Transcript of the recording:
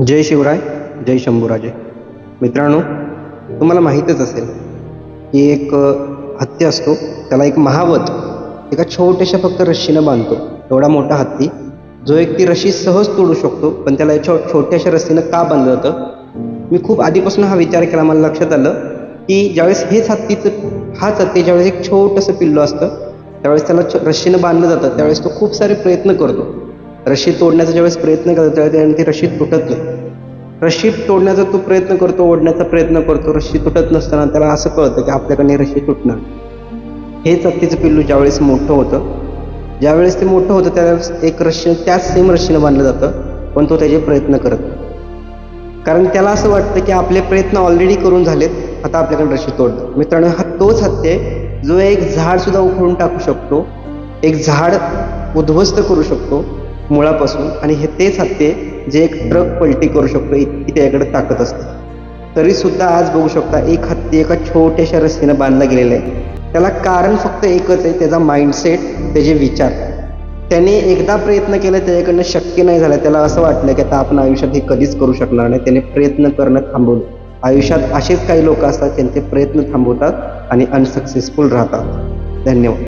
जय शिवराय, जय शंभूराजे. मित्रांनो, तुम्हाला माहीतच असेल की एक हत्ती असतो, त्याला एक महावत एका छोट्याशा फक्त रश्शीनं बांधतो. एवढा मोठा हत्ती जो एक ती रशी सहज तोडू शकतो, पण त्याला छोट्याशा रस्सीनं का बांधलं जातं? मी खूप आधीपासून हा विचार केला. मला लक्षात आलं की ज्यावेळेस हाच हत्ती ज्यावेळेस एक छोटंसं पिल्लू असतं, त्यावेळेस त्याला रश्शीनं बांधलं जातं. त्यावेळेस तो खूप सारे प्रयत्न करतो. रशी तोडण्याचा ज्यावेळेस प्रयत्न करतो त्यावेळेस ती रशी तुटत नाही. रशी तोडण्याचा तो प्रयत्न करतो, ओढण्याचा प्रयत्न करतो, रशी तुटत नसताना त्याला असं कळतं की आपल्याकडे रशी तुटणार. हेच हत्तीचं पिल्लू ज्यावेळेस मोठं होतं, ज्यावेळेस ते मोठं होतं त्यावेळेस एक रशी त्याच सेम रशीनं बांधलं जातं, पण तो त्याचे प्रयत्न करत नाही. कारण त्याला असं वाटतं की आपले प्रयत्न ऑलरेडी करून झालेत, आता आपल्याकडे रशी तोडणं. मित्रांनो, हा तोच हत्ती आहे जो एक झाड सुद्धा उखडून टाकू शकतो, एक झाड उद्ध्वस्त करू शकतो मुळापासून. आणि हे तेच हत्ती आहे जे एक ट्रक पलटी करू शकतो, इतकी त्याच्याकडे ताकद असते. तरी सुद्धा आज बघू शकता, एक हत्ती एका छोट्याशा रस्सीनं बांधला गेलेला आहे. त्याला कारण फक्त एकच आहे, त्याचा माइंडसेट, त्याचे विचार. त्याने एकदा प्रयत्न केला, त्याच्याकडनं शक्य नाही झालं, त्याला असं वाटलं की आता आपण आयुष्यात हे कधीच करू शकणार नाही. त्याने प्रयत्न करणं थांबवलं. आयुष्यात असेच काही लोक असतात, त्यांचे प्रयत्न थांबवतात आणि अनसक्सेसफुल राहतात. धन्यवाद.